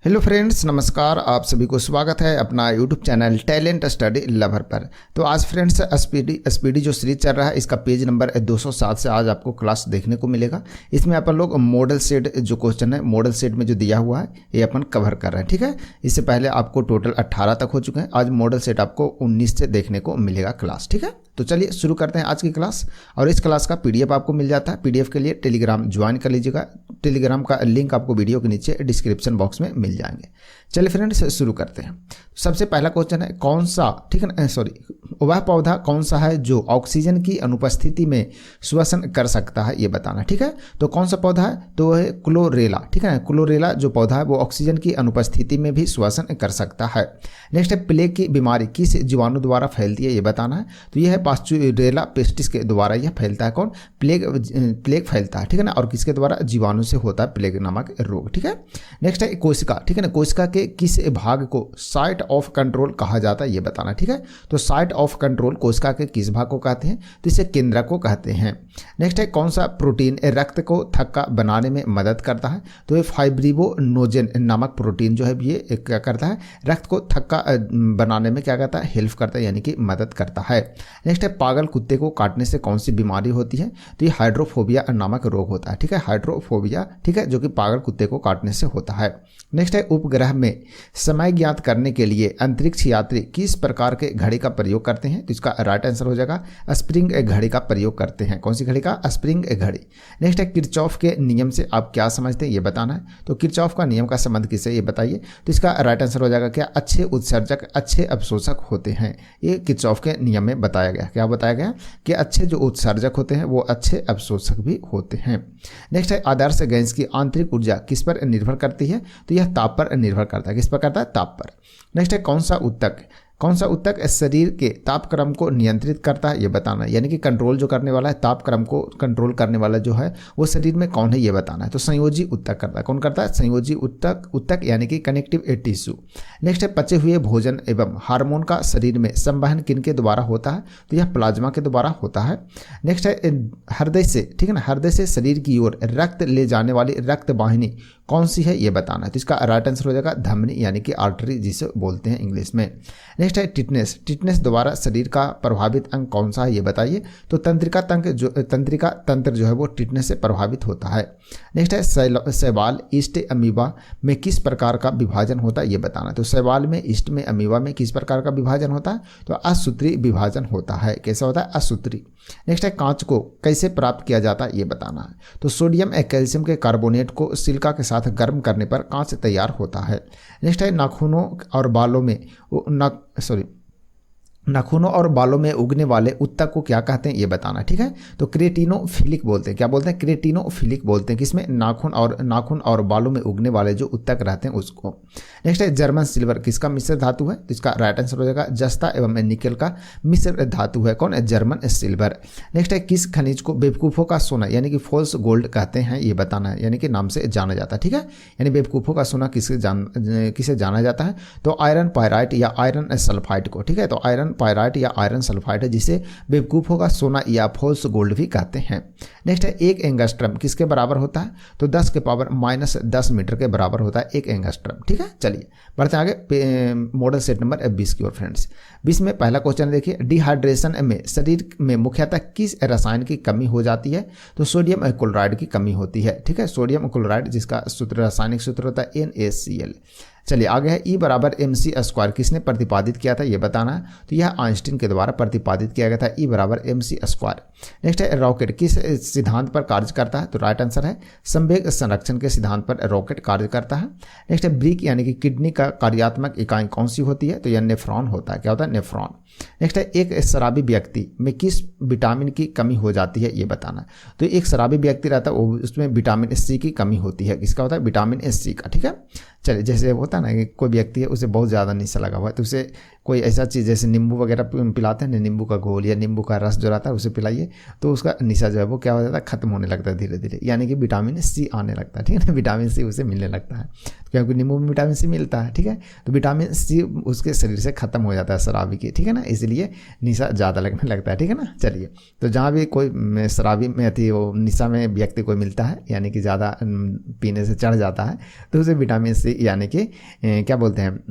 Hello friends, नमस्कार। आप सभी को स्वागत है अपना YouTube channel talent study lover पर। तो आज फ्रेंड्स एसपीडी जो सीरीज चल रहा है इसका पेज नंबर 207 से आज आपको क्लास देखने को मिलेगा। इसमें अपन लोग मॉडल सेट जो क्वेश्चन है मॉडल सेट में जो दिया हुआ है ये अपन कवर कर रहे हैं, ठीक है। इससे पहले आपको टोटल 18 तक हो चुके हैं। आज मॉडल सेट आपको 19 से देखने को मिलेगा क्लास, ठीक है। तो चलिए शुरू करते हैं आज की क्लास। और इस क्लास का पीडीएफ आपको मिल जाता है। पीडीएफ के लिए टेलीग्राम ज्वाइन कर लीजिएगा। टेलीग्राम का लिंक आपको वीडियो के नीचे डिस्क्रिप्शन बॉक्स में मिल जाएंगे। चलिए फ्रेंड्स शुरू करते हैं। सबसे पहला क्वेश्चन है कौन सा, ठीक है ना, वह पौधा कौन सा है जो ऑक्सीजन की अनुपस्थिति में श्वसन कर सकता है, ये बताना, ठीक है। तो कौन सा पौधा है, तो वह है क्लोरेला, ठीक है ना। क्लोरेला जो पौधा है वो ऑक्सीजन की अनुपस्थिति में भी श्वसन कर सकता है। नेक्स्ट है प्लेग की बीमारी किस जीवाणु द्वारा फैलती है, ये बताना है। तो यह है पास्चुरेला पेस्टिस के द्वारा यह फैलता है। कौन, प्लेग फैलता है, ठीक है ना। और किसके द्वारा, जीवाणु से होता है प्लेग नामक रोग, ठीक है। नेक्स्ट है कोशिका, ठीक है ना। कोशिका के किस भाग को साइट ऑफ कंट्रोल कहा जाता है, ये बताना, ठीक है। तो साइट ऑफ कंट्रोल कोशिका के किस भाग को कहते हैं, तो इसे केंद्रक को कहते हैं। नेक्स्ट है कौन सा प्रोटीन रक्त को थक्का बनाने में मदद करता है, तो ये फाइब्रिनोजेन नामक प्रोटीन जो है ये क्या करता है, रक्त को थक्का बनाने में क्या करता है, हेल्प करता है, यानी कि मदद करता है। नेक्स्ट है पागल कुत्ते को काटने से कौन सी बीमारी होती है, तो ये हाइड्रोफोबिया नामक रोग होता है, ठीक है। हाइड्रोफोबिया, ठीक है, जो कि पागल कुत्ते को काटने से होता है। नेक्स्ट है उपग्रह में समय ज्ञात करने के लिए अंतरिक्ष यात्री किस प्रकार के घड़ी का प्रयोग करते हैं, तो इसका राइट आंसर हो जाएगा स्प्रिंग घड़ी का प्रयोग करते हैं। कौन सी घड़ी का, स्प्रिंग घड़ी। नेक्स्ट है किरचॉफ के नियम से आप क्या समझते हैं, ये बताना है। तो किरचॉफ का नियम का संबंध किससे, ये बताइए। तो इसका राइट आंसर हो जाएगा क्या, अच्छे उत्सर्जक अच्छे अवशोषक होते हैं। ये किरचॉफ के नियम में बताया गया। क्या बताया गया कि अच्छे जो उत्सर्जक होते हैं वो अच्छे अवशोषक भी होते हैं। नेक्स्ट है आदर्श गैस की आंतरिक ऊर्जा किस पर निर्भर करती है, तो यह ताप पर निर्भर करता है। किस पर करता है, ताप पर। नेक्स्ट है कौन सा ऊतक शरीर के तापक्रम को नियंत्रित करता है, ये बताना है। यानी कि कंट्रोल जो करने वाला है, तापक्रम को कंट्रोल करने वाला जो है वो शरीर में कौन है, ये बताना है। तो संयोजी ऊतक करता है। कौन करता है, संयोजी ऊतक यानी कि कनेक्टिव टिश्यू। नेक्स्ट है पचे हुए भोजन एवं हार्मोन का शरीर में संवहन किनके द्वारा होता है, तो यह प्लाज्मा के द्वारा होता है। नेक्स्ट है हृदय से, ठीक है ना, हृदय से शरीर की ओर रक्त ले जाने वाली रक्त वाहिनी कौन सी है, ये बताना है। तो इसका राइट आंसर हो जाएगा धमनी, यानी कि आर्टरी जिसे बोलते हैं इंग्लिश में। नेक्स्ट है टिटनेस द्वारा शरीर का प्रभावित अंग कौन सा है, ये बताइए। तो तंत्रिका तंत्र जो है वो टिटनेस से प्रभावित होता है। नेक्स्ट है शैवाल ईस्ट अमीबा में किस प्रकार का विभाजन होता है, ये बताना। तो शैवाल में ईस्ट में अमीबा में किस प्रकार का विभाजन होता है, तो असूत्री विभाजन होता है। कैसा होता है, असूत्री। नेक्स्ट है कांच को कैसे प्राप्त किया जाता है, ये बताना है। तो सोडियम कैल्शियम के कार्बोनेट को सिलिका के साथ गर्म करने पर कांच तैयार होता है। नेक्स्ट है नाखूनों और बालों में उगने वाले ऊतक को क्या कहते हैं, ये बताना, ठीक है। तो क्रेटिनोफिलिक बोलते हैं। क्या बोलते हैं, क्रेटिनोफिलिक बोलते हैं। किसमें, नाखून और बालों में उगने वाले जो ऊतक रहते हैं उसको। नेक्स्ट है जर्मन सिल्वर किसका मिश्र धातु है, तो इसका राइट आंसर हो जाएगा जस्ता एवं निकेल का मिश्र धातु है। कौन है, जर्मन सिल्वर। नेक्स्ट है किस खनिज को बेवकूफ़ों का सोना यानी कि फॉल्स गोल्ड कहते हैं, ये बताना है, यानी कि नाम से जाना जाता है, ठीक है। यानी बेवकूफ़ों का सोना किसे जाना जाता है, तो आयरन पायराइट या आयरन सल्फाइड को, ठीक है। तो आयरन पायराइट या आयरन सल्फाइड है जिसे बेवकूफ़ों का सोना या फॉल्स गोल्ड भी कहते हैं। नेक्स्ट है एक एंगस्ट्रम किसके बराबर होता है, तो 10 के पावर -10 मीटर के बराबर होता है एक एंगस्ट्रम, ठीक है। चलिए बढ़ते आगे मॉडल सेट नंबर 20 की ओर फ्रेंड्स। 20 में पहला क्वेश्चन देखिए, डिहाइड्रेशन में शरीर में मुख्यतः किस रसायन की कमी हो जाती है, तो सोडियम क्लोराइड की कमी होती है, ठीक है। सोडियम क्लोराइड जिसका रासायनिक सूत्र होता है NaCl। चलिए आगे है E = mc² किसने प्रतिपादित किया था, ये बताना है। तो यह आइंस्टीन के द्वारा प्रतिपादित किया गया था, E = mc²। नेक्स्ट है रॉकेट किस सिद्धांत पर कार्य करता है, तो राइट आंसर है संवेग संरक्षण के सिद्धांत पर रॉकेट कार्य करता है। नेक्स्ट है ब्रिक यानी कि किडनी का कार्यात्मक इकाई कौन सी होती है, तो यह नेफ्रॉन होता है। क्या होता है, नेफ्रॉन। नेक्स्ट है एक शराबी व्यक्ति में किस विटामिन की कमी हो जाती है, ये बताना। तो एक शराबी व्यक्ति रहता है उसमें विटामिन C की कमी होती है। किसका होता है, विटामिन C का, ठीक है। चलिए जैसे होता है ना कि कोई व्यक्ति है उसे बहुत ज़्यादा नशा लगा हुआ है, तो उसे कोई ऐसा चीज़ जैसे नींबू वगैरह पिलाते हैं ना, नींबू का घोल या नींबू का रस जो रहता है उसे पिलाइए, तो उसका नशा जो है वो क्या हो जाता है, खत्म होने लगता है धीरे धीरे, यानी कि विटामिन C आने लगता है, ठीक है ना। विटामिन C उसे मिलने लगता है क्योंकि नींबू में विटामिन C मिलता है, ठीक है। तो विटामिन C उसके शरीर से खत्म हो जाता है शराबी की, ठीक है ना। इसलिए निशा ज़्यादा लगने लगता है, ठीक है ना। चलिए, तो जहाँ भी कोई शराबी में थी वो निशा में व्यक्ति को मिलता है, यानी कि ज़्यादा पीने से चढ़ जाता है, तो उसे विटामिन सी यानी कि क्या बोलते हैं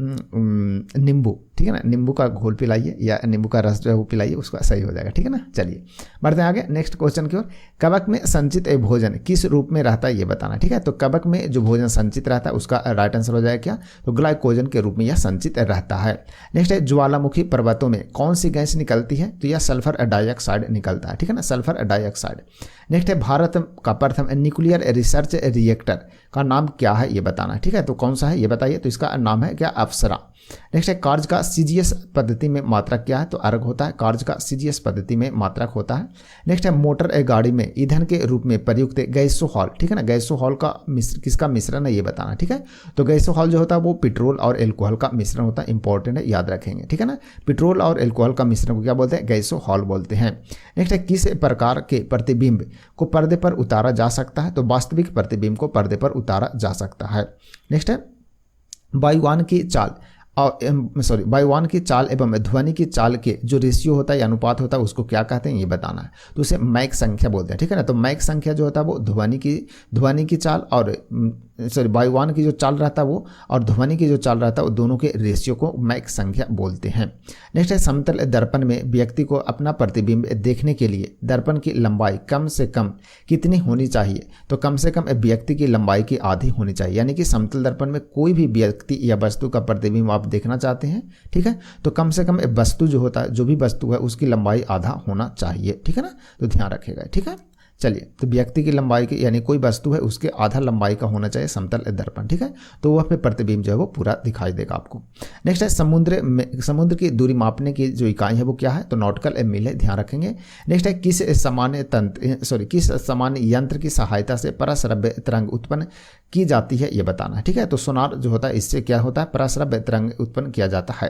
नींबू, ठीक है ना, नींबू का घोल पिलाइए या नींबू का रस जो है वो पिलाइए, उसका सही हो जाएगा, ठीक है ना। चलिए बढ़ते हैं आगे नेक्स्ट क्वेश्चन की ओर। कवक में संचित भोजन किस रूप में रहता है ये बताना, ठीक है। तो कवक में जो भोजन संचित रहता है उसका राइट आंसर हो जाएगा क्या, तो ग्लाइकोजन के रूप में यह संचित रहता है। नेक्स्ट है ज्वालामुखी पर्वतों में कौन सी गैस निकलती है, तो यह सल्फर डाइऑक्साइड निकलता है, ठीक है ना, सल्फर डाइऑक्साइड। नेक्स्ट है भारत का प्रथम न्यूक्लियर रिसर्च रिएक्टर का नाम क्या है ये बताना, ठीक है। तो कौन सा है ये बताइए, तो इसका नाम है क्या, अप्सरा। नेक्स्ट है कार्य का सीजीएस पद्धति में मात्रक क्या है, तो अर्घ होता है, कार्य का सीजीएस पद्धति में मात्रक होता है। नेक्स्ट है मोटर गाड़ी में ईंधन के रूप में प्रयुक्त गैसोहॉल, ठीक है ना, गैसोहॉल का किसका मिश्रण है ये बताना, ठीक है। तो गैसोहॉल जो होता है वो पेट्रोल और एल्कोहल का मिश्रण होता है, इंपॉर्टेंट है, याद रखेंगे, ठीक है ना। पेट्रोल और एल्कोहल का मिश्रण को क्या बोलते हैं, गैसोहॉल बोलते हैं। नेक्स्ट है किस प्रकार के प्रतिबिंब को पर्दे पर उतारा जा सकता है, तो वास्तविक प्रतिबिंब को पर्दे पर उतारा जा सकता है। नेक्स्ट है वायुयान की चाल वायुयान की चाल एवं ध्वनि की चाल के जो रेशियो होता है या अनुपात होता है उसको क्या कहते हैं ये बताना है, तो उसे मैक संख्या बोलते हैं, ठीक है ना। तो मैक संख्या जो होता है वो ध्वनि की चाल और वायुयान की जो चाल रहता है वो और ध्वनि की जो चाल रहता है वो दोनों के रेशियो को मैक संख्या बोलते हैं। नेक्स्ट है समतल दर्पण में व्यक्ति को अपना प्रतिबिंब देखने के लिए दर्पण की लंबाई कम से कम कितनी होनी चाहिए, तो कम से कम व्यक्ति की लंबाई की आधी होनी चाहिए, यानी कि समतल दर्पण में कोई भी व्यक्ति या वस्तु का प्रतिबिंब आप देखना चाहते हैं, ठीक है, तो कम से कम वस्तु जो होता है, जो भी वस्तु है उसकी लंबाई आधा होना चाहिए, ठीक है ना, तो ध्यान रखिएगा, ठीक है। चलिए, तो व्यक्ति की लंबाई की यानी कोई वस्तु है उसके आधा लंबाई का होना चाहिए समतल दर्पण, ठीक है, तो वह पे प्रतिबिंब जो है वो पूरा दिखाई देगा आपको। नेक्स्ट है समुद्र की दूरी मापने की जो इकाई है वो क्या है, तो नॉटिकल मील है, ध्यान रखेंगे। नेक्स्ट है किस सामान्य यंत्र की सहायता से पराश्रव्य तरंग उत्पन्न की जाती है ये बताना है, ठीक है। तो सोनार जो होता है इससे क्या होता है, पराश्रव्य तरंग उत्पन्न किया जाता है।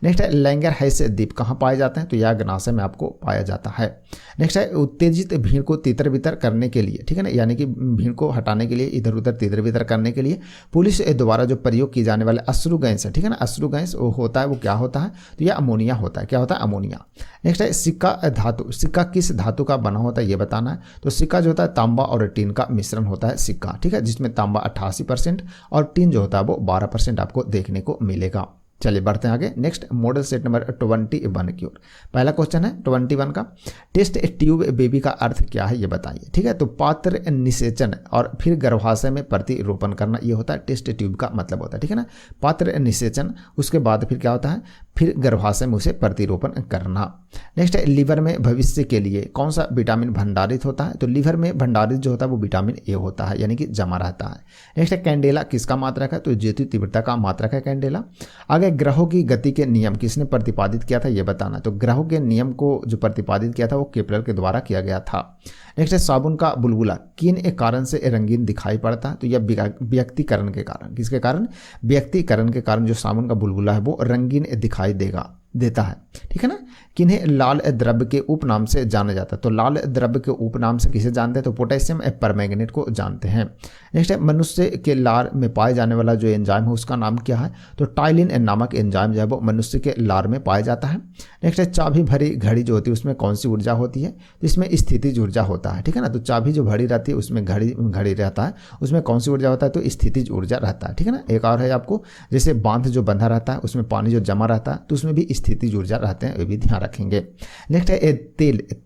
नेक्स्ट है लैंगरहैस द्वीप कहाँ पाए जाते हैं, तो यह ग्नासय में आपको पाया जाता है। नेक्स्ट है उत्तेजित भीड़ को तितर बितर करने के लिए, ठीक है ना, यानी कि भीड़ को हटाने के लिए, इधर उधर तितर बितर करने के लिए पुलिस द्वारा जो प्रयोग की जाने वाले अश्रु गैस है, ठीक है ना, अश्रु गैस होता है वो क्या होता है, तो यह अमोनिया होता है, क्या होता है, अमोनिया। नेक्स्ट है सिक्का किस धातु का बना होता है ये बताना है, तो सिक्का जो होता है तांबा और टीन का मिश्रण होता है सिक्का, ठीक है, जिसमें तांबा 88% और टीन जो होता है वो 12% आपको देखने को मिलेगा। चलिए बढ़ते हैं आगे नेक्स्ट मॉडल सेट नंबर 21 की ओर। पहला क्वेश्चन है 21 का, टेस्ट ट्यूब बेबी का अर्थ क्या है ये बताइए, ठीक है। तो पात्र निषेचन और फिर गर्भाशय में प्रतिरोपण करना ये होता है टेस्ट ट्यूब का मतलब होता है, ठीक है ना, पात्र निषेचन, उसके बाद फिर क्या होता है, फिर गर्भाशय में उसे प्रतिरोपण करना। नेक्स्ट है लीवर में भविष्य के लिए कौन सा विटामिन भंडारित होता है, तो लीवर में भंडारित जो होता है वो विटामिन ए होता है, यानी कि जमा रहता है। नेक्स्ट है कैंडेला किसका मात्रक है, तो ज्योति तीव्रता का मात्रक है कैंडेला। आगे ग्रहों की गति के नियम किसने प्रतिपादित किया था ये बताना, तो ग्रहों के नियम को जो प्रतिपादित किया था वो केपलर के द्वारा किया गया था। नेक्स्ट है साबुन का बुलबुला किन एक कारण से रंगीन दिखाई पड़ता है, तो यह व्यक्तिकरण के कारण, किसके कारण, व्यक्तिकरण के कारण जो साबुन का बुलबुला है वो रंगीन दिखाई देता है, ठीक है ना। किन्हें लाल द्रव्य के उपनाम से जाना जाता है, तो लाल द्रव्य के उपनाम से किसे जानते हैं, तो पोटेशियम परमैंगनेट को जानते हैं। नेक्स्ट है मनुष्य के लार में पाए जाने वाला जो एंजाइम है उसका नाम क्या है, तो टाइलिन नामक एंजाइम जो है वो मनुष्य के लार में पाया जाता है। नेक्स्ट है चाबी भरी घड़ी जो होती है उसमें कौन सी ऊर्जा होती है, तो इसमें स्थितिज ऊर्जा होता है, ठीक है ना। तो चाबी जो भरी रहती है उसमें घड़ी रहता है, उसमें कौन सी ऊर्जा होता है, तो स्थितिज ऊर्जा रहता है, ठीक है ना। एक और है आपको, जैसे बांध जो बंधा रहता है उसमें पानी जो जमा रहता है तो उसमें भी स्थितिज ऊर्जा रहते हैं, ये भी ध्यान रखेंगे। नेक्स्ट है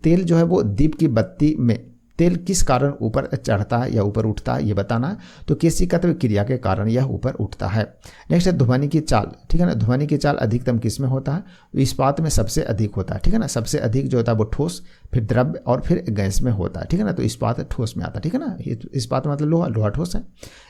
तेल जो है वो दीप की बत्ती में तेल किस कारण ऊपर चढ़ता है या ऊपर उठता है ये बताना है, तो केशिकत्व क्रिया के कारण यह ऊपर उठता है। नेक्स्ट है ध्वनि की चाल, ठीक है ना, ध्वनि की चाल अधिकतम किस में होता है, तो इस्पात में सबसे अधिक होता है, ठीक है ना, सबसे अधिक जो होता है वो ठोस, फिर द्रव्य और फिर गैस में होता है, ठीक है ना, तो इस्पात ठोस में आता है, ठीक है ना, इस्पात मतलब लोहा ठोस है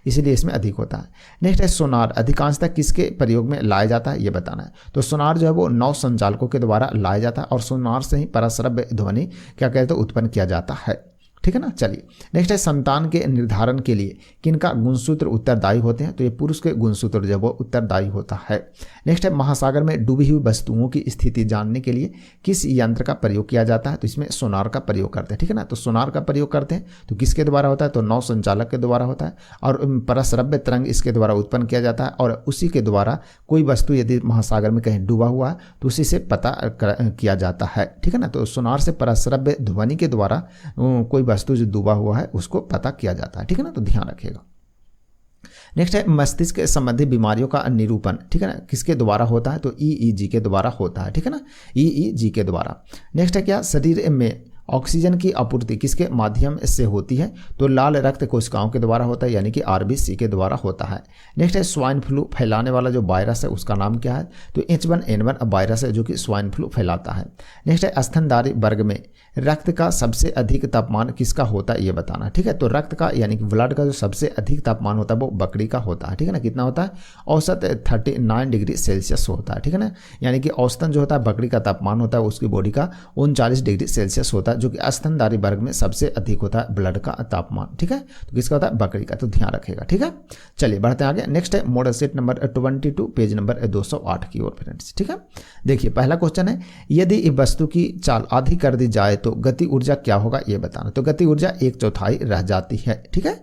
इसीलिए इसमें अधिक होता है। नेक्स्ट है सोनार अधिकांशतः किसके प्रयोग में लाया जाता है ये बताना है, तो सोनार जो है वो नौ संचालकों के द्वारा लाया जाता है और सोनार से ही पराश्रव्य ध्वनि क्या कहते हैं उत्पन्न किया जाता है। ठीक है ना। चलिए नेक्स्ट है संतान के निर्धारण के लिए किनका गुणसूत्र उत्तरदायी होते हैं, तो ये पुरुष के गुणसूत्र जो वो उत्तरदायी होता है। नेक्स्ट है महासागर में डूबी हुई वस्तुओं की स्थिति जानने के लिए किस यंत्र का प्रयोग किया जाता है, तो इसमें सोनार का प्रयोग करते हैं, ठीक है ना। तो सोनार का प्रयोग करते हैं तो किसके द्वारा होता है, तो नौ संचालक के द्वारा होता है और परश्रव्य तरंग इसके द्वारा उत्पन्न किया जाता है और उसी के द्वारा कोई वस्तु यदि महासागर में कहीं डूबा हुआ है तो उसी से पता किया जाता है, ठीक है ना। तो सोनार से परश्रव्य ध्वनि के द्वारा कोई वस्तु जो डूबा हुआ है उसको पता किया जाता है, ठीक है ना। तो ध्यान रखिएगा। नेक्स्ट है मस्तिष्क संबंधी बीमारियों का निरूपण, ठीक है ना, किसके द्वारा होता है, तो ईईजी के द्वारा होता है, ठीक है ना, ईईजी के द्वारा। नेक्स्ट है क्या, शरीर में ऑक्सीजन की आपूर्ति किसके माध्यम से होती है, तो लाल रक्त कोशिकाओं के द्वारा होता है यानी कि आरबीसी के द्वारा होता है। नेक्स्ट है स्वाइन फ्लू फैलाने वाला जो वायरस है उसका नाम क्या है, तो H1N1 वायरस है जो कि स्वाइन फ्लू फैलाता है। नेक्स्ट है स्तनधारी वर्ग में रक्त का सबसे अधिक तापमान किसका होता है ये बताना, ठीक है। तो रक्त का यानी कि ब्लड का जो सबसे अधिक तापमान होता है वो बकरी का होता है, ठीक है ना। कितना होता है, औसत 39 डिग्री सेल्सियस होता है, ठीक है ना। यानी कि औसतन जो होता है बकरी का तापमान होता है उसकी बॉडी का 39 डिग्री सेल्सियस होता है जो कि स्तनधारी वर्ग में सबसे अधिक होता है ब्लड का तापमान, ठीक है। तो किसका होता है, बकरी का, तो ध्यान रखेगा, ठीक है। चलिए बढ़ते हैं आगे। नेक्स्ट है model set number 22 page number 208 की ओर फ्रेंड्स, ठीक है। देखिए पहला क्वेश्चन है, यदि इस वस्तु की चाल आधी कर दी जाए तो गति ऊर्जा क्या होगा ये बताना। तो गति ऊर्जा 1/4 रह जाती है, ठीक है।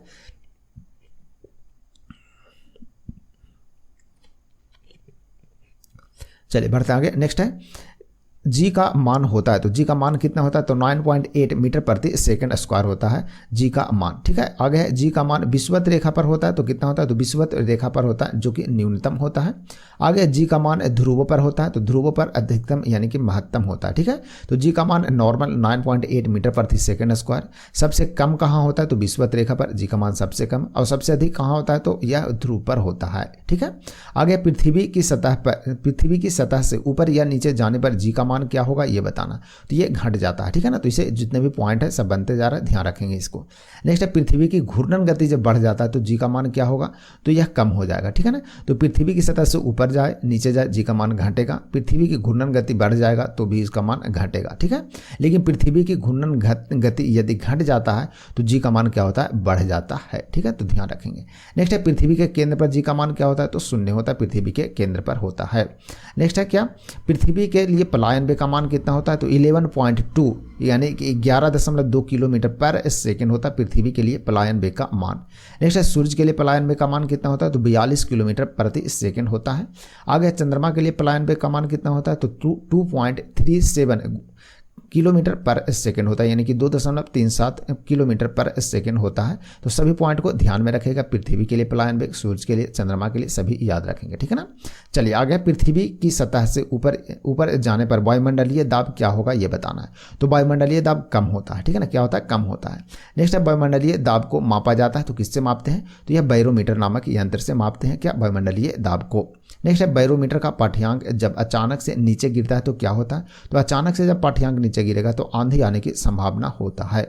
चलिए बढ़ते आगे। नेक्स्ट है जी का मान होता है, तो जी का मान कितना होता है, तो 9.8 मीटर प्रति सेकंड स्क्वायर होता है जी का मान, ठीक है। आगे है जी का मान विषुवत रेखा पर होता है, तो कितना होता है, तो विषुवत रेखा पर होता है जो कि न्यूनतम होता है। आगे जी का मान ध्रुवों पर होता है, तो ध्रुवों पर अधिकतम यानी कि महत्तम होता है, ठीक है। तो जी का मान नॉर्मल 9.8 मीटर प्रति सेकंड स्क्वायर। सबसे कम कहाँ होता है, तो विषुवत रेखा पर जी का मान सबसे कम, और सबसे अधिक कहाँ होता है, तो यह ध्रुव पर होता है, ठीक है। आगे पृथ्वी की सतह से ऊपर या नीचे जाने पर जी का मान क्या होगा ये बताना। तो ये घट जाता है, ठीक है ना। तो इसे जितने भी पॉइंट है सब बनते जा रहा है, ध्यान रखेंगे इसको। नेक्स्ट है पृथ्वी की घूर्णन गति जब बढ़ जाता है तो जी का मान क्या होगा, तो यह कम हो जाएगा, ठीक है ना। तो पृथ्वी की सतह से ऊपर जाए नीचे जाए जी का मान घटेगा, पृथ्वी की घूर्णन गति बढ़ जाएगा तो भी इसका मान घटेगा, ठीक है। लेकिन पृथ्वी की घूर्णन गति यदि घट जाता है तो जी का मान क्या होता है, बढ़ जाता है, ठीक है। तो ध्यान रखेंगे। नेक्स्ट है पृथ्वी के केंद्र पर जी का मान क्या होता है, तो 0 होता है, पृथ्वी के केंद्र पर होता है। नेक्स्ट है क्या, पृथ्वी के लिए पलायन वेग का मान कितना होता है, तो 11.2 यानी कि 11.2 किलोमीटर पर सेकंड होता है पृथ्वी के लिए पलायन वेग का मान। नेक्स्ट है सूर्य के लिए पलायन वेग का मान कितना होता है, तो 42 किलोमीटर प्रति सेकंड होता है। आगे चंद्रमा के लिए पलायन वेग का मान कितना होता है, तो 2.37 किलोमीटर पर सेकंड होता है यानी कि 2.37 किलोमीटर पर सेकंड होता है। तो सभी पॉइंट को ध्यान में रखेगा, पृथ्वी के लिए पलायन वेग, सूर्य के लिए, चंद्रमा के लिए, सभी याद रखेंगे, ठीक है ना। चलिए आगे, पृथ्वी की सतह से ऊपर जाने पर वायुमंडलीय दाब क्या होगा ये बताना है। तो वायुमंडलीय दाब कम होता है, ठीक है ना, क्या होता है, कम होता है। नेक्स्ट है वायुमंडलीय दाब को मापा जाता है, तो किससे मापते हैं, तो यह बैरोमीटर नामक यंत्र से मापते हैं क्या, वायुमंडलीय दाब को। नेक्स्ट है बैरोमीटर का पाठ्यांक जब अचानक से नीचे गिरता है तो क्या होता है, तो अचानक से जब पाठ्यांक नीचे गिरेगा तो आंधी आने की संभावना होता है।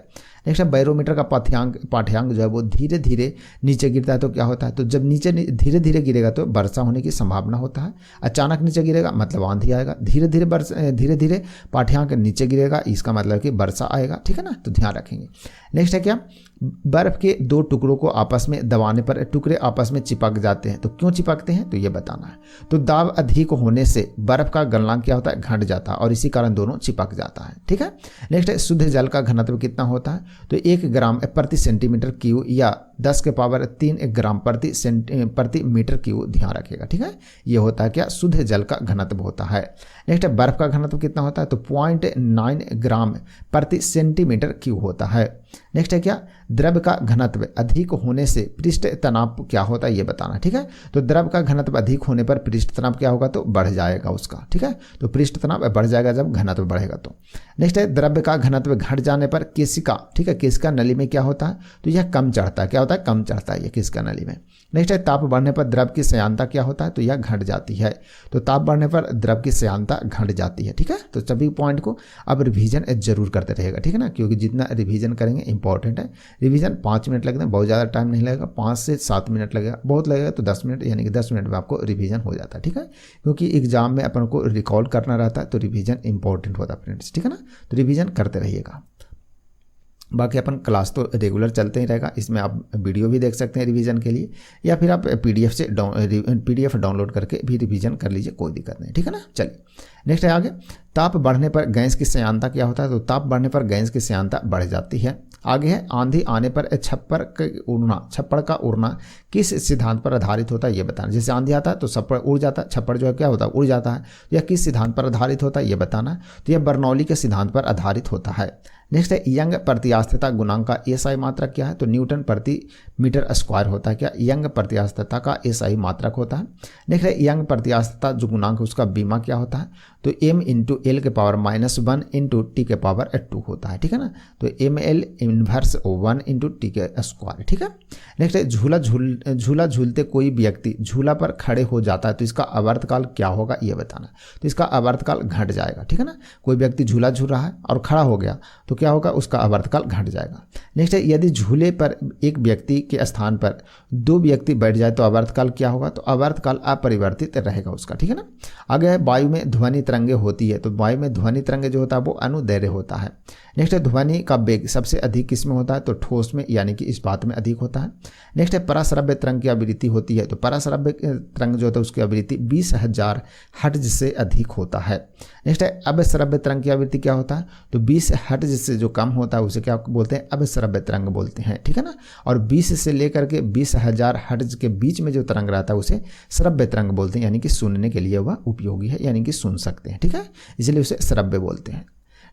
नेक्स्ट है बैरोमीटर का पाठ्यांक जो है वो धीरे धीरे नीचे गिरता है तो क्या होता है, तो जब नीचे धीरे धीरे गिरेगा तो वर्षा होने की संभावना होता है। अचानक नीचे गिरेगा मतलब आंधी आएगा, धीरे धीरे पाठ्यांक नीचे गिरेगा इसका मतलब कि वर्षा आएगा, ठीक है ना। तो ध्यान रखेंगे। नेक्स्ट है क्या, बर्फ के दो टुकड़ों को आपस में दबाने पर टुकड़े आपस में चिपक जाते हैं, तो क्यों चिपकते हैं, तो ये बताना है। तो दाब अधिक होने से बर्फ का गलनांक क्या होता है, घट जाता है और इसी कारण दोनों चिपक जाता है, ठीक है। नेक्स्ट है शुद्ध जल का घनत्व कितना होता है, तो 1 ग्राम प्रति सेंटीमीटर क्यूब या 10 के पावर 3 ग्राम प्रति मीटर क्यूब, ध्यान रखिएगा, ठीक है। ये होता है क्या, शुद्ध जल का घनत्व होता है। नेक्स्ट है बर्फ का घनत्व कितना होता है, तो 0.9 ग्राम प्रति सेंटीमीटर क्यूब होता है। नेक्स्ट है क्या, द्रव का घनत्व अधिक होने से पृष्ठ तनाव क्या होता है ये बताना, ठीक है। तो द्रव का घनत्व अधिक होने पर पृष्ठ तनाव क्या होगा, तो बढ़ जाएगा उसका, ठीक है। तो पृष्ठ तनाव बढ़ जाएगा जब घनत्व बढ़ेगा तो। नेक्स्ट है द्रव्य का घनत्व घट जाने पर केशिका, ठीक है, केशिका नली में क्या होता है, तो यह कम चढ़ता है, क्या होता है, कम चढ़ता है ये केशिका नली में। नेक्स्ट है ताप बढ़ने पर द्रव की श्यानता क्या होता है, तो यह घट जाती है। तो ताप बढ़ने पर द्रव की श्यानता घट जाती है, ठीक है। तो सभी पॉइंट को अब रिवीजन जरूर करते रहेगा, ठीक है ना, क्योंकि जितना रिवीजन करेंगे इंपॉर्टेंट है। रिवीजन 5 मिनट लगते हैं, बहुत ज़्यादा टाइम नहीं लगेगा, 5 से 7 मिनट लगेगा, बहुत लगेगा तो 10 मिनट, यानी कि 10 मिनट में आपको रिवीजन हो जाता है, ठीक है। क्योंकि एग्जाम में अपन को रिकॉल करना रहता है तो रिवीजन इंपॉर्टेंट होता है फ्रेंड्स, ठीक है ना। तो रिवीजन करते रहिएगा। बाकी अपन क्लास तो रेगुलर चलते ही रहेगा, इसमें आप वीडियो भी देख सकते हैं रिवीजन के लिए, या फिर आप पीडीएफ से पीडीएफ डाउनलोड करके भी रिवीजन कर लीजिए, कोई दिक्कत नहीं, ठीक है ना। चलिए नेक्स्ट है आगे, ताप बढ़ने पर गैस की श्यानता क्या होता है, तो ताप बढ़ने पर गैस की श्यानता बढ़ जाती है। आगे है, आंधी आने पर छप्पड़ का उड़ना किस सिद्धांत पर आधारित होता है ये बताना। जैसे आंधी आता है तो छप्पड़ उड़ जाता है, छप्पड़ जो है क्या होता है, उड़ जाता है। यह किस सिद्धांत पर आधारित होता है ये बताना, तो यह बर्नौली के सिद्धांत पर आधारित होता है। नेक्स्ट है, यंग प्रत्यास्थता गुणांक का एसआई मात्रक क्या है, तो न्यूटन प्रति मीटर स्क्वायर होता है। क्या यंग प्रत्यास्थता का एसआई मात्रक होता है। नेक्स्ट है, यंग प्रत्यास्थता जो गुणांक उसका बीमा क्या होता है, तो m इंटू एल के पावर -1 इंटू टी के पावर 2 होता है, ठीक है ना। तो ml इन्वर्स 1 इंटू टी के स्क्वायर, ठीक है। नेक्स्ट है, झूला झूलते कोई व्यक्ति झूला पर खड़े हो जाता है तो इसका आवर्तकाल क्या होगा ये बताना। तो इसका आवर्तकाल घट जाएगा, ठीक है ना। कोई व्यक्ति झूला झूल रहा है और खड़ा हो गया तो क्या होगा, उसका आवर्तकाल घट जाएगा। नेक्स्ट है, यदि झूले पर एक व्यक्ति के स्थान पर 2 व्यक्ति बैठ जाए तो आवर्तकाल क्या होगा, तो आवर्तकाल अपरिवर्तित रहेगा उसका, ठीक है ना। आगे है, वायु में ध्वनि तरंगे होती है, तो वायु में ध्वनि तरंगे जो होता है वो अनुदैर्घ्य होता है। नेक्स्ट है, ध्वनि का वेग सबसे अधिक किस में होता है, तो ठोस में यानी कि इस्पात में अधिक होता है। नेक्स्ट है, पराश्रव्य तरंग की आवृत्ति होती है, तो पराश्रव्य तरंग जो होता है उसकी आवृत्ति 20,000 हर्ट्ज से अधिक होता है। नेक्स्ट है, अवश्रव्य तरंग की आवृत्ति क्या होता है, तो 20 हर्ट्ज से जो कम होता है उसे क्या बोलते हैं, अवश्रव्य तरंग बोलते हैं, ठीक है ना। और 20 से लेकर के 20,000 हर्ट्ज के बीच में जो तरंग रहता है उसे श्रव्य तरंग बोलते हैं, यानी कि सुनने के लिए वह उपयोगी है, यानी कि सुन सकते हैं, ठीक है, इसलिए उसे श्रव्य बोलते हैं।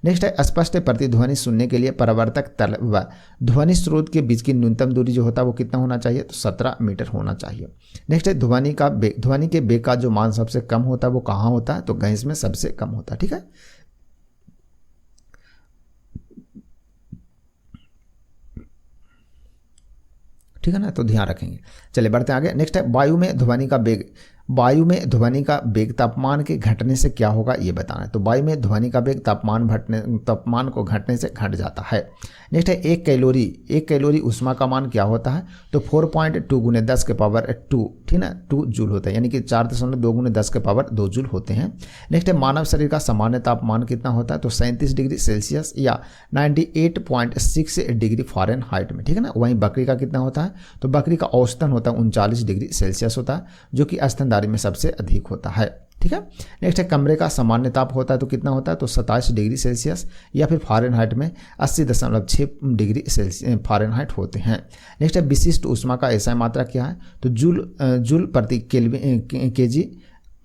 नेक्स्ट है, स्पष्ट प्रतिध्वनि सुनने के लिए परावर्तक तल व ध्वनि स्रोत के बीच की न्यूनतम दूरी जो होता है वो कितना होना चाहिए, तो 17 मीटर होना चाहिए। नेक्स्ट है, ध्वनि के वेग का जो मान सबसे कम होता है वो कहाँ होता है, तो गैस में सबसे कम होता है, ठीक है। ठीक है ना, तो ध्यान रखेंगे। चलिए बढ़ते आगे। नेक्स्ट है, वायु में ध्वनि का वेग तापमान के घटने से क्या होगा ये बताना है। तो वायु में ध्वनि का वेग तापमान को घटने से घट जाता है। नेक्स्ट है, एक कैलोरी ऊष्मा का मान क्या होता है, तो 4.2 × 10 के पावर 2, ठीक है ना, 2 जूल होता है, यानी कि 4.2 × 10 के पावर 2 जूल होते हैं। नेक्स्ट है, मानव शरीर का सामान्य तापमान कितना होता है, तो 37 डिग्री सेल्सियस या 98.6 डिग्री फ़ारेनहाइट में, ठीक है ना। वहीं बकरी का कितना होता है, तो बकरी का औसतन होता है 39 डिग्री सेल्सियस होता है, जो कि स्तनधारी में सबसे अधिक होता है, ठीक है। नेक्स्ट है, कमरे का सामान्य ताप होता है तो कितना होता है, तो 27 डिग्री सेल्सियस या फिर फ़ारेनहाइट में 80.6 डिग्री फ़ारेनहाइट होते हैं। नेक्स्ट है, विशिष्ट ऊष्मा का एसआई मात्रा क्या है, तो जूल प्रति केजी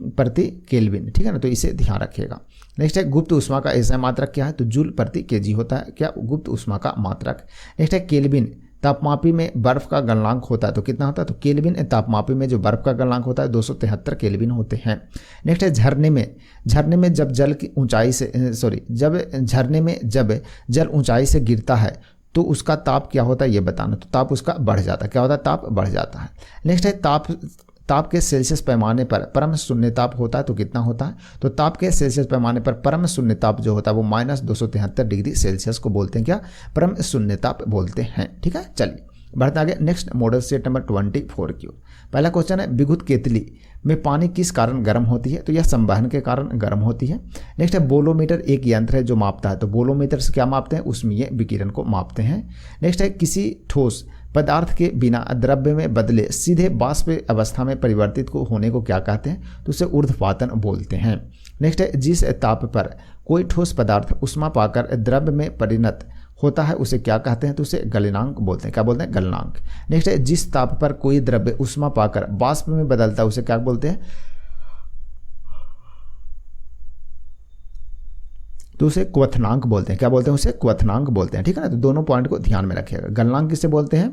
प्रति केल्विन, ठीक है ना, तो इसे ध्यान रखिएगा। नेक्स्ट है, गुप्त ऊष्मा का एसआई मात्रक क्या है, तो जूल प्रति केजी होता है क्या, गुप्त ऊष्मा का मात्रक। नेक्स्ट है, केल्विन तापमापी में बर्फ का गलनांक होता है तो कितना होता है, तो केल्विन तापमापी में जो बर्फ का गलनांक होता है 273 केल्विन होते हैं। नेक्स्ट है, झरने में जब जल की ऊंचाई से जब जल ऊंचाई से गिरता है तो उसका ताप क्या होता है ये बताना। तो ताप उसका बढ़ जाता है, क्या होता है, ताप बढ़ जाता है। नेक्स्ट है, ताप के सेल्सियस पैमाने पर परम शून्य ताप होता है तो कितना होता है, तो ताप के सेल्सियस पैमाने पर परम शून्य ताप जो होता है वो -273 डिग्री सेल्सियस को बोलते हैं क्या, परम शून्य ताप बोलते हैं, ठीक है। चलिए बढ़ते आगे। नेक्स्ट मॉडल सेट नंबर 24 की ओर। पहला क्वेश्चन है, विद्युत केतली में पानी किस कारण गर्म होती है, तो यह संवहन के कारण गर्म होती है। नेक्स्ट है, बोलोमीटर एक यंत्र है जो मापता है, तो बोलोमीटर से क्या मापते हैं, उसमें विकिरण को मापते हैं। नेक्स्ट है, किसी ठोस पदार्थ के बिना द्रव्य में बदले सीधे वाष्प अवस्था में परिवर्तित को होने को क्या कहते हैं, तो उसे ऊर्ध्वपातन बोलते हैं। नेक्स्ट है, जिस ताप पर कोई ठोस पदार्थ ऊष्मा पाकर द्रव्य में परिणत होता है उसे क्या कहते हैं, तो उसे गलनांक बोलते हैं, क्या बोलते हैं, गलनांक। नेक्स्ट है, जिस ताप पर कोई द्रव्य ऊष्मा पाकर वाष्प में बदलता है उसे क्या बोलते हैं, तो उसे क्वथनांक बोलते हैं, क्या बोलते हैं, उसे क्वथनांक बोलते हैं, ठीक है ना। तो दोनों पॉइंट को ध्यान में रखिएगा। गलनांक किसे बोलते हैं,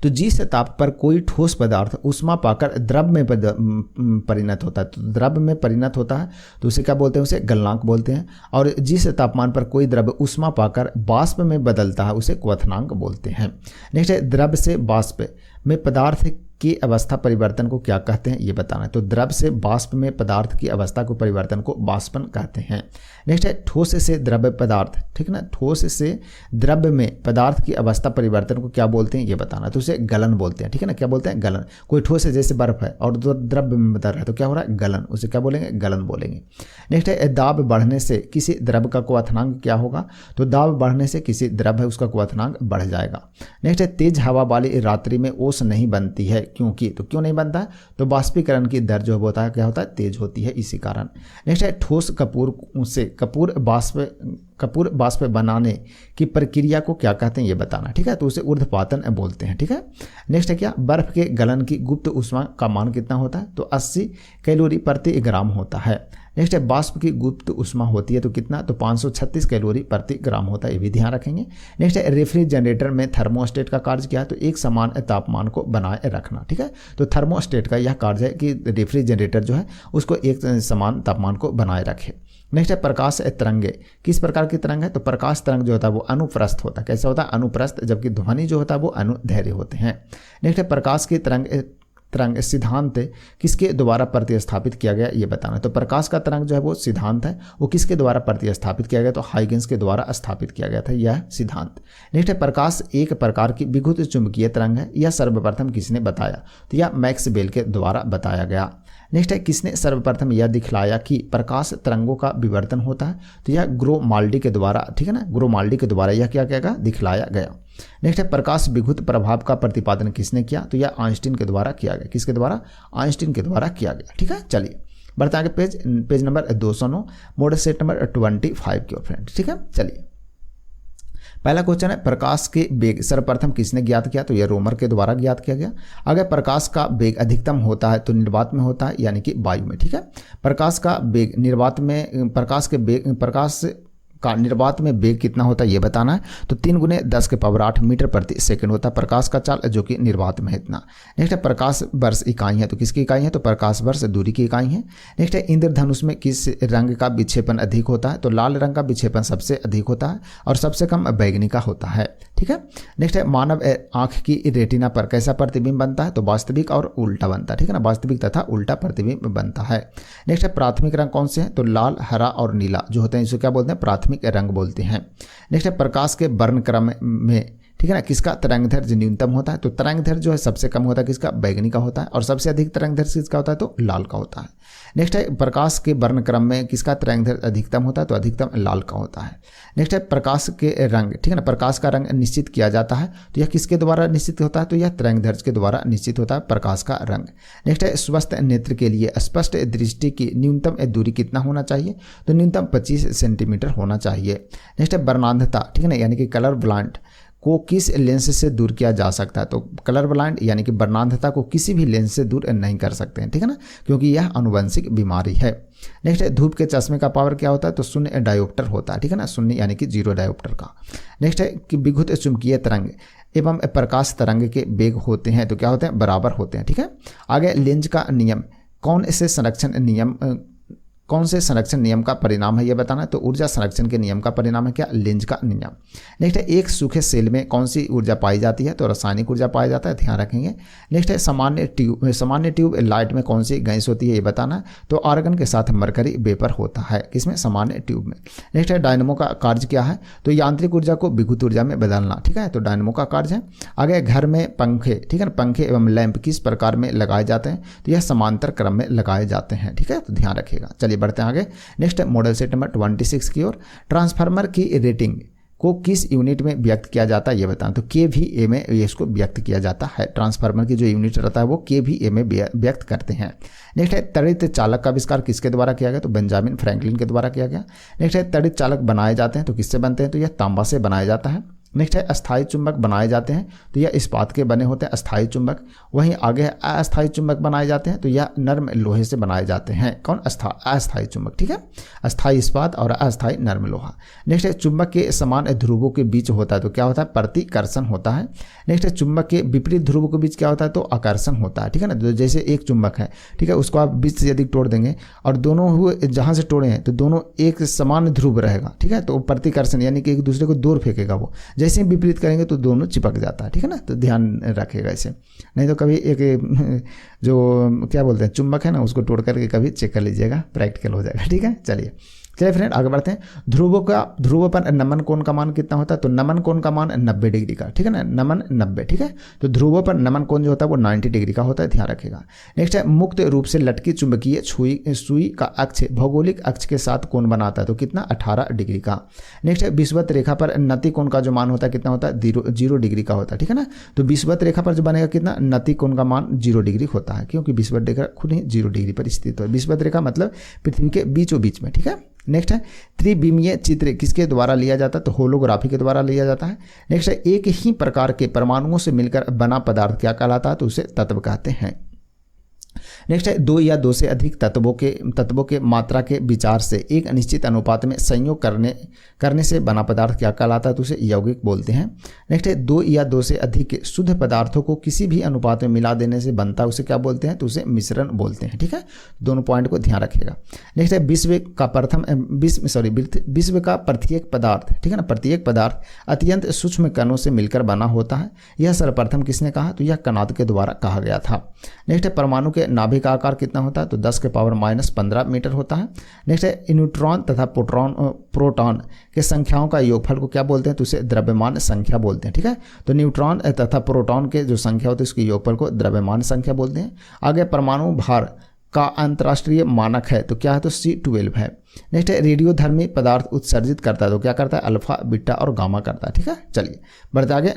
तो जिस ताप पर कोई ठोस पदार्थ ऊष्मा पाकर द्रव में परिणत होता है, तो द्रव में परिणत होता है तो उसे क्या बोलते हैं, उसे गलनांक बोलते हैं। और जिस तापमान पर कोई द्रव्य ऊष्मा पाकर वाष्प में बदलता है उसे क्वथनांक बोलते हैं। नेक्स्ट है, द्रव से वाष्प में पदार्थ की अवस्था परिवर्तन को क्या कहते हैं ये बताना है। तो द्रव से वाष्प में पदार्थ की अवस्था को परिवर्तन को वाष्पन कहते हैं। नेक्स्ट है ठोस से द्रव्य पदार्थ, ठीक है ना, ठोस से द्रव्य में पदार्थ की अवस्था परिवर्तन को क्या बोलते हैं ये बताना। तो उसे गलन बोलते हैं, ठीक है ना, क्या बोलते हैं, गलन। कोई ठोस है जैसे बर्फ है और द्रव्य में बदल रहा है तो क्या हो रहा है, गलन, उसे क्या बोलेंगे, गलन बोलेंगे। नेक्स्ट है दाब बढ़ने से किसी द्रव्य का क्वथनांक क्या होगा। तो दाब बढ़ने से किसी द्रव्य है उसका क्वथनांक बढ़ जाएगा। नेक्स्ट है तेज हवा वाली रात्रि में ओस नहीं बनती है क्योंकि, तो क्यों नहीं बनता है, तो बाष्पीकरण की दर जो होता है क्या होता है, तेज होती है इसी कारण। नेक्स्ट है ठोस कपूर से कपूर बाष्प बनाने की प्रक्रिया को क्या कहते हैं ये बताना, ठीक है, तो उसे ऊर्ध्वपातन बोलते हैं, ठीक है। नेक्स्ट है क्या, बर्फ के गलन की गुप्त ऊष्मा का मान कितना होता है, तो 80 कैलोरी प्रति ग्राम होता है। नेक्स्ट है वाष्प की गुप्त ऊष्मा होती है तो कितना, तो 536 कैलोरी प्रति ग्राम होता है, ये भी ध्यान रखेंगे। नेक्स्ट है रेफ्रिजरेटर में थर्मोस्टेट का कार्य क्या है, तो एक समान तापमान को बनाए रखना, ठीक है। तो थर्मोस्टेट का यह कार्य है कि रेफ्रिजरेटर जो है उसको एक समान तापमान को बनाए रखे। नेक्स्ट है प्रकाश तरंगे, किस प्रकार की तरंग है, तो प्रकाश तरंग जो होता है वो अनुप्रस्थ होता है, कैसा होता है, अनुप्रस्थ, जबकि ध्वनि जो होता है वो अनुदैर्घ्य होते हैं। नेक्स्ट है प्रकाश की तरंग सिद्धांत किसके द्वारा प्रतिस्थापित किया गया ये बताना। तो प्रकाश का तरंग जो है वो सिद्धांत है, वो किसके द्वारा प्रतिस्थापित किया गया, तो हाइगेंस के द्वारा स्थापित किया गया था यह सिद्धांत। नेक्स्ट है प्रकाश एक प्रकार की विद्युत चुंबकीय तरंग है, यह सर्वप्रथम किसने बताया, तो यह मैक्स बेल के द्वारा बताया गया। नेक्स्ट है किसने सर्वप्रथम यह दिखलाया कि प्रकाश तरंगों का विवर्तन होता है, तो यह ग्रोमाल्डी के द्वारा, ठीक है ना, ग्रोमाल्डी के द्वारा यह क्या गया, दिखलाया गया। नेक्स्ट है प्रकाश विद्युत प्रभाव का प्रतिपादन किसने किया, तो यह आइंस्टीन के द्वारा किया गया, किसके द्वारा, आइंस्टीन के द्वारा किया गया, ठीक है। चलिए बढ़ते आगे page number 209 model set number 25 की ओर फ्रेंड, ठीक है। चलिए पहला क्वेश्चन है प्रकाश के वेग सर्वप्रथम किसने ज्ञात किया, तो यह रोमर के द्वारा ज्ञात किया गया। अगर प्रकाश का वेग अधिकतम होता है तो निर्वात में होता है यानी कि वायु में, ठीक है। प्रकाश का वेग निर्वात में, प्रकाश का निर्वात में वेग कितना होता है ये बताना है। तो 3 × 10⁸ मीटर प्रति सेकंड होता है प्रकाश का चाल, जो कि निर्वात में है इतना। नेक्स्ट है प्रकाश वर्ष इकाई है, तो किसकी इकाई है, तो प्रकाश वर्ष दूरी की इकाई है। नेक्स्ट है इंद्रधनुष में किस रंग का विक्षेपण अधिक होता है, तो लाल रंग का विक्षेपण सबसे अधिक होता है और सबसे कम बैगनी का होता है, ठीक है। नेक्स्ट है मानव आंख की रेटिना पर कैसा प्रतिबिंब बनता है, तो वास्तविक और उल्टा बनता है, ठीक है ना, वास्तविक तथा उल्टा प्रतिबिंब बनता है। नेक्स्ट है प्राथमिक रंग कौन से हैं, तो लाल, हरा और नीला जो होते हैं इसे क्या बोलते हैं, प्राथमिक रंग बोलते हैं। नेक्स्ट है प्रकाश के वर्णक्रम में, ठीक है ना, किसका तरंगदैर्घ्य न्यूनतम होता है, तो तरंगदैर्घ्य जो है सबसे कम होता है किसका, बैगनी का होता है, और सबसे अधिक तरंगदैर्घ्य किसका होता है, तो लाल का होता है। नेक्स्ट है प्रकाश के वर्णक्रम में किसका तरंगदैर्घ्य अधिकतम होता है, तो अधिकतम लाल का होता है। नेक्स्ट है प्रकाश के रंग, ठीक है ना, प्रकाश का रंग निश्चित किया जाता है तो यह किसके द्वारा निश्चित होता है, तो यह तरंगदैर्घ्य के द्वारा निश्चित होता है प्रकाश का रंग। नेक्स्ट है स्वस्थ नेत्र के लिए स्पष्ट दृष्टि की न्यूनतम दूरी कितना होना चाहिए, तो न्यूनतम 25 सेंटीमीटर होना चाहिए। नेक्स्ट है वर्णांधता, ठीक है ना, यानी कि कलर ब्लाइंड को किस लेंस से दूर किया जा सकता है, तो कलर ब्लाइंड यानी कि वर्णांधता को किसी भी लेंस से दूर नहीं कर सकते हैं, ठीक है ना, क्योंकि यह आनुवंशिक बीमारी है। नेक्स्ट है धूप के चश्मे का पावर क्या होता है, तो 0 डायोप्टर होता है, ठीक है ना, 0 यानी कि 0 डायोप्टर का। नेक्स्ट है कि विद्युत चुंबकीय तरंग एवं प्रकाश तरंग के वेग होते हैं तो क्या होते हैं, बराबर होते हैं, ठीक है। आगे लेंज का नियम कौन से संरक्षण नियम का परिणाम है यह बताना है, तो ऊर्जा संरक्षण के नियम का परिणाम है क्या, लेंज का नियम। नेक्स्ट है एक सूखे सेल में कौन सी ऊर्जा पाई जाती है, तो रासायनिक ऊर्जा पाया जाता है, ध्यान रखेंगे। नेक्स्ट है सामान्य ट्यूब लाइट में कौन सी गैस होती है ये बताना है, तो आर्गन के साथ मरकरी वेपर होता है, किसमें, सामान्य ट्यूब में। नेक्स्ट है डायनेमो का कार्य क्या है, तो यांत्रिक ऊर्जा को विद्युत ऊर्जा में बदलना, ठीक है, तो डायनेमो का कार्य है। आगे घर में पंखे, ठीक है ना, पंखे एवं लैंप किस प्रकार में लगाए जाते हैं, तो यह समांतर क्रम में लगाए जाते हैं, ठीक है, तो ध्यान रखिएगा। चलिए बढ़ते हैं आगे। नेक्स्ट मॉडल सेट नंबर 26 की ओर। ट्रांसफार्मर की रेटिंग को किस यूनिट में व्यक्त किया जाता है ये बताएं, तो KVA में इसको व्यक्त किया जाता है। ट्रांसफार्मर की जो यूनिट रहता है वो KVA में व्यक्त करते हैं। नेक्स्ट है त्वरित चालक का आविष्कार किसके द्वारा किया गया, तो बेंजामिन फ्रैंकलिन के द्वारा किया गया। नेक्स्ट है त्वरित चालक बनाए जाते हैं तो किससे बनते हैं, तो यह तांबा से बनाया जाता है। नेक्स्ट है अस्थायी चुंबक बनाए जाते हैं तो यह इस्पात के बने होते हैं अस्थायी चुंबक। वहीं आगे है अस्थायी चुंबक बनाए जाते हैं तो यह नर्म लोहे से बनाए जाते हैं। कौन, अस्थायी चुंबक, ठीक है, अस्थायी इस्पात और अस्थायी नर्म लोहा। नेक्स्ट है चुंबक के समान ध्रुवों के बीच होता है तो क्या होता है, प्रतिकर्षण होता है। नेक्स्ट है चुंबक के विपरीत ध्रुवों के बीच क्या होता है, तो आकर्षण होता है, ठीक है ना। तो जैसे एक चुंबक है, ठीक है, उसको आप बीच से यदि तोड़ देंगे और दोनों हुए जहाँ से तोड़े हैं तो दोनों एक समान ध्रुव रहेगा, ठीक है, तो प्रतिकर्षण यानी कि एक दूसरे को दूर फेंकेगा वो। जैसे ही विपरीत करेंगे तो दोनों चिपक जाता है, ठीक है ना। तो ध्यान रखिएगा इसे, नहीं तो कभी एक जो क्या बोलते हैं चुंबक है ना, उसको तोड़ करके कभी चेक कर लीजिएगा, प्रैक्टिकल हो जाएगा, ठीक है। चलिए फ्रेंड आगे बढ़ते हैं। ध्रुव पर नमन कोण का मान कितना होता है? तो नमन कोण का मान 90 डिग्री का, ठीक है ना, नमन 90, ठीक है। तो ध्रुव पर नमन कोण जो होता है वो 90 डिग्री का होता है, ध्यान रखिएगा। नेक्स्ट है, मुक्त रूप से लटकी चुंबकीय सुई का अक्ष भौगोलिक अक्ष के साथ कोण बनाता है, तो कितना? 18 डिग्री का। नेक्स्ट है, विषुवत रेखा पर नति कोण का जो मान होता है कितना होता है? 0 डिग्री का होता है, ठीक है ना। तो विषुवत रेखा पर जो बनेगा कितना? नति कोण का मान 0 डिग्री होता है, क्योंकि विषुवत रेखा खुद ही 0 डिग्री पर स्थित है। विषुवत रेखा मतलब पृथ्वी के बीचों बीच में, ठीक है। नेक्स्ट है, त्रिविमीय चित्र किसके द्वारा लिया जाता है? तो होलोग्राफी के द्वारा लिया जाता है। नेक्स्ट है, एक ही प्रकार के परमाणुओं से मिलकर बना पदार्थ क्या कहलाता है? तो उसे तत्व कहते हैं। नेक्स्ट है, 2 या 2 से अधिक तत्वों के मात्रा के विचार से एक निश्चित अनुपात में संयोग करने से बना पदार्थ क्या कहलाता है? तो उसे यौगिक बोलते हैं। नेक्स्ट है, 2 या 2 से अधिक शुद्ध पदार्थों को किसी भी अनुपात में मिला देने से बनता है, उसे क्या बोलते हैं? तो उसे मिश्रण बोलते हैं, ठीक है। दोनों पॉइंट को ध्यान रखिएगा। नेक्स्ट है, विश्व का प्रत्येक पदार्थ, ठीक है ना, प्रत्येक पदार्थ अत्यंत सूक्ष्म कणों से मिलकर बना होता है। यह सर्वप्रथम किसने कहा? तो यह कनाद के द्वारा कहा गया था। नेक्स्ट है, परमाणु के नाभिक का आकार कितना होता है? तो 10⁻⁻15 मीटर होता है। नेक्स्ट है, न्यूट्रॉन तथा प्रोटॉन के संख्याओं का योगफल को क्या बोलते हैं? तो उसे द्रव्यमान संख्या बोलते हैं, ठीक है। तो न्यूट्रॉन तथा प्रोटॉन के जो संख्या होती है उसके योगफल को द्रव्यमान संख्या बोलते हैं। आगे परमाणु भार का अंतर्राष्ट्रीय मानक है, तो क्या है? तो C12 है। नेक्स्ट है, रेडियोधर्मी पदार्थ उत्सर्जित करता है, तो क्या करता है? अल्फा, बीटा और गामा करता है, ठीक है। चलिए बढ़ते आगे।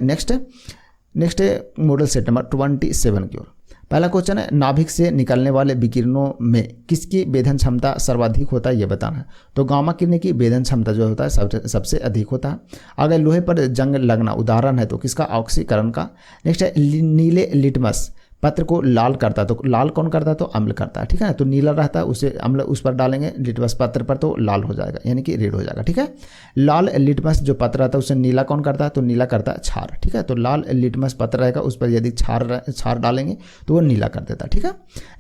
नेक्स्ट है मॉडल सेट नंबर 27 की ओर। पहला क्वेश्चन है, नाभिक से निकलने वाले विकिरणों में किसकी वेधन क्षमता सर्वाधिक होता है, ये बताना है। तो गामा किरण की वेधन क्षमता जो होता है सबसे अधिक होता है। आगे लोहे पर जंग लगना उदाहरण है, तो किसका? ऑक्सीकरण का। नेक्स्ट है, नीले लिटमस पत्र को लाल करता है, तो लाल कौन करता है? तो अम्ल करता है, ठीक है। तो नीला रहता है, उसे अम्ल उस पर डालेंगे लिटमस पत्र पर, तो लाल हो जाएगा, यानी कि रेड हो जाएगा, ठीक है। लाल लिटमस जो पत्र रहता है उसे नीला कौन करता है? तो नीला करता है क्षार, ठीक है। तो लाल लिटमस पत्र रहेगा, उस पर यदि क्षार डालेंगे तो वो नीला कर देता है, ठीक है।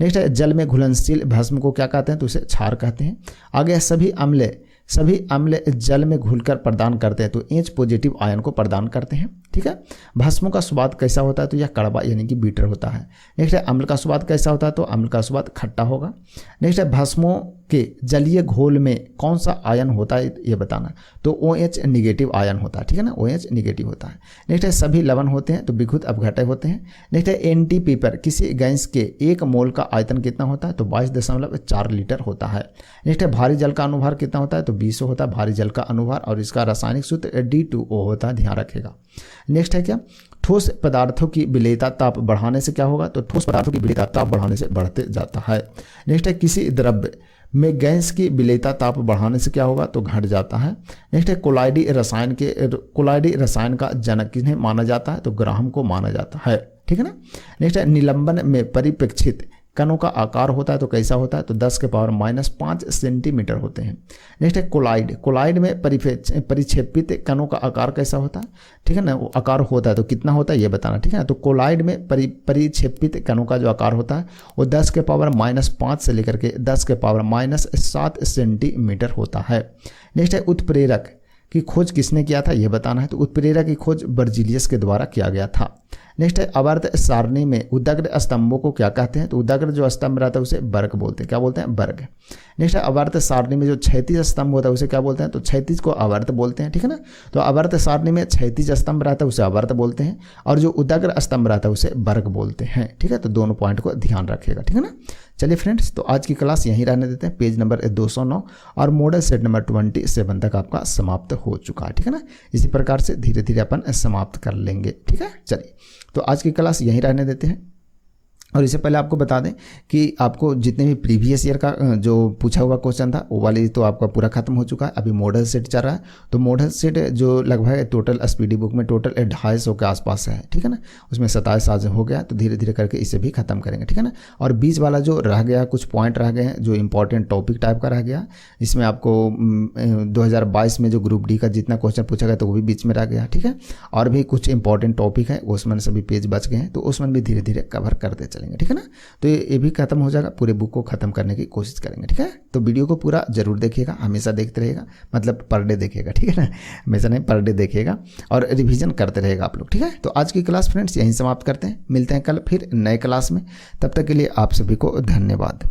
नेक्स्ट है, जल में घुलनशील भस्म को क्या कहते हैं? तो उसे क्षार कहते हैं। आगे सभी अम्ल जल में घुलकर प्रदान करते हैं, तो H पॉजिटिव आयन को प्रदान करते हैं, ठीक है। भस्मों का स्वाद कैसा होता है? तो यह कड़वा यानी कि बीटर होता है। नेक्स्ट है, अम्ल का स्वाद कैसा होता है? तो अम्ल का स्वाद खट्टा होगा। नेक्स्ट है, भस्मों के जलीय घोल में कौन सा आयन होता है, ये बताना है। तो OH निगेटिव आयन होता है, ठीक है ना, OH निगेटिव होता है। नेक्स्ट है, सभी लवण होते हैं तो विद्युत अपघटय होते हैं। नेक्स्ट है, NTP पर किसी गैस के 1 मोल का आयतन कितना होता है? तो 22.4 लीटर होता है। नेक्स्ट है, भारी जल का अनुभार कितना होता है? तो 20 होता है भारी जल का अनुभार, और इसका रासायनिक सूत्र D2O होता है, ध्यान रखेगा। नेक्स्ट है क्या, ठोस पदार्थों की विलेयता ताप बढ़ाने से क्या होगा? तो ठोस पदार्थों की विलेयता ताप बढ़ाने से बढ़ते जाता है। नेक्स्ट है, किसी द्रव्य में गैस की विलेयता ताप बढ़ाने से क्या होगा? तो घट जाता है। नेक्स्ट है, कोलाइडी रसायन का जनक किन्हें माना जाता है? तो ग्राहम को माना जाता है, ठीक है ना। नेक्स्ट है, निलंबन में परिप्रेक्षित कणों का आकार होता है, तो कैसा होता है? तो 10⁻⁻5 सेंटीमीटर होते हैं। नेक्स्ट है, कोलाइड में परिक्षेपित कणों का आकार कैसा होता है, ठीक है ना, वो आकार होता है तो कितना होता है ये बताना, ठीक है ना। तो कोलाइड में परिक्षेपित कणों का जो आकार होता है वो 10⁻⁻5 से लेकर के 10⁻⁻7 सेंटीमीटर होता है। नेक्स्ट है, उत्प्रेरक की खोज किसने किया था ये बताना है। तो उत्प्रेरक की खोज बर्जीलियस के द्वारा किया गया था। नेक्स्ट है, आवर्त सारणी में उदग्र स्तंभों को क्या कहते हैं? तो उदग्र जो स्तंभ रहता है उसे वर्ग बोलते हैं, क्या बोलते हैं? वर्ग। नेक्स्ट है, आवर्त सारणी में जो क्षैतिज स्तंभ होता है उसे क्या बोलते हैं? तो क्षैतिज को आवर्त बोलते हैं, ठीक है ना। तो आवर्त सारणी में क्षैतिज स्तंभ रहता है उसे आवर्त बोलते हैं, और जो उदग्र स्तंभ रहता है उसे वर्ग बोलते हैं, ठीक है। तो दोनों पॉइंट को ध्यान रखिएगा, ठीक है ना। चलिए फ्रेंड्स, तो आज की क्लास यहीं रहने देते हैं। पेज नंबर 209 और मॉडल सेट नंबर 27 तक आपका समाप्त हो चुका है, ठीक है ना। इसी प्रकार से धीरे धीरे अपन समाप्त कर लेंगे, ठीक है। चलिए, तो आज की क्लास यहीं रहने देते हैं। और इससे पहले आपको बता दें कि आपको जितने भी प्रीवियस ईयर का जो पूछा हुआ क्वेश्चन था वो वाली तो आपका पूरा खत्म हो चुका है। अभी मॉडल सेट चल रहा है, तो मॉडल सेट जो लगभग टोटल SPD बुक में टोटल 250 के आसपास है, ठीक है ना। उसमें 27 आज हो गया, तो धीरे धीरे करके इसे भी खत्म करेंगे, ठीक है ना। और 20 वाला जो रह गया, कुछ पॉइंट रह गए हैं जो इंपॉर्टेंट टॉपिक टाइप का रह गया, इसमें आपको 2022 में जो ग्रुप D का जितना क्वेश्चन पूछा गया तो वो भी बीच में रह गया, ठीक है। और भी कुछ इंपॉर्टेंट टॉपिक है उसमें सभी पेज बच गए हैं, तो उसमें भी धीरे धीरे कवर करते चले। चलेंगे, ठीक है ना। तो ये भी खत्म हो जाएगा, पूरे बुक को खत्म करने की कोशिश करेंगे, ठीक है। तो वीडियो को पूरा जरूर देखिएगा, हमेशा देखते रहेगा, मतलब पर डे देखिएगा, ठीक है ना, हमेशा नहीं पर डे देखिएगा और रिवीजन करते रहेगा आप लोग, ठीक है। तो आज की क्लास फ्रेंड्स यहीं समाप्त करते हैं, मिलते हैं कल फिर नए क्लास में, तब तक के लिए आप सभी को धन्यवाद।